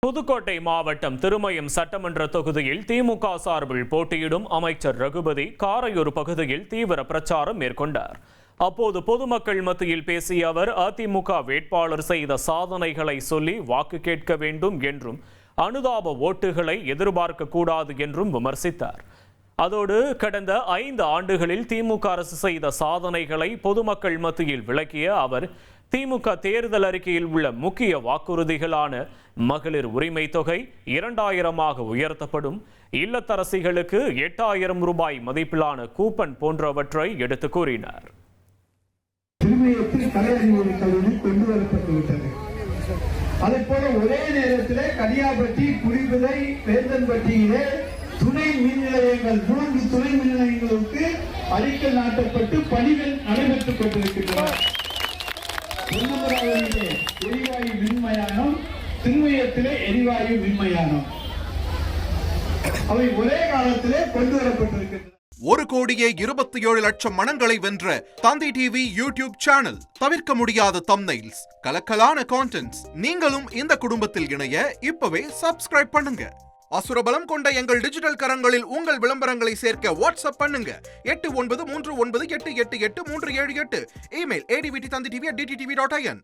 புதுக்கோட்டை மாவட்டம் திருமயம் சட்டமன்ற தொகுதியில் திமுக சார்பில் போட்டியிடும் அமைச்சர் ரகுபதி காரையூர் பகுதியில் தீவிர பிரச்சாரம் மேற்கொண்டார். அப்போது பொதுமக்கள் மத்தியில் பேசிய அவர் அதிமுக வேட்பாளர் செய்த சாதனைகளை சொல்லி வாக்கு கேட்க வேண்டும் என்றும் அனுதாப ஓட்டுகளை எதிர்பார்க்க கூடாது என்றும் விமர்சித்தார். அதோடு கடந்த 5 ஆண்டுகளில் திமுக அரசு செய்த சாதனைகளை பொதுமக்கள் மத்தியில் விளக்கிய அவர் திமுக தேர்தல் அறிக்கையில் உள்ள முக்கிய வாக்குறுதிகளான மகளிர் உரிமை தொகை 2000 உயர்த்தப்படும், இல்லத்தரசிகளுக்கு 8000 ரூபாய் மதிப்பிலான கூப்பன் போன்றவற்றை எடுத்து கூறினார். கொண்டு வரப்பட்டுவிட்டது. அதே போல ஒரே நேரத்தில் கனியாபட்டி, குடிவிலை, வேந்தன்பட்டியிலே துணை மின் நிலையங்கள் 3 துணை மின் நிலையங்களுக்கு அடிக்கல் நாட்டப்பட்டு பணிகள் நடைபெற்றுக் கொண்டிருக்கின்றன. எரிவாயு மின்மயானம், திருமயத்திலே எரிவாயு மின்மயானம் அவை ஒரே காலத்திலே கொண்டு வரப்பட்டிருக்கின்றன. 1,27,00,000 மனங்களை வென்ற தந்தி டிவி யூடியூப் சேனல். தவிர்க்க முடியாத தம்ப்நெயில்ஸ், கலக்கலான கான்டென்ட்ஸ். நீங்களும் இந்த குடும்பத்தில் இணைய இப்பவே சப்ஸ்கிரைப் பண்ணுங்க. அசுரபலம் கொண்ட எங்கள் டிஜிட்டல் கரங்களில் உங்கள் விளம்பரங்களை சேர்க்க வாட்ஸ்அப் பண்ணுங்க. 8939888378. Email advtthanditv@dttv.in.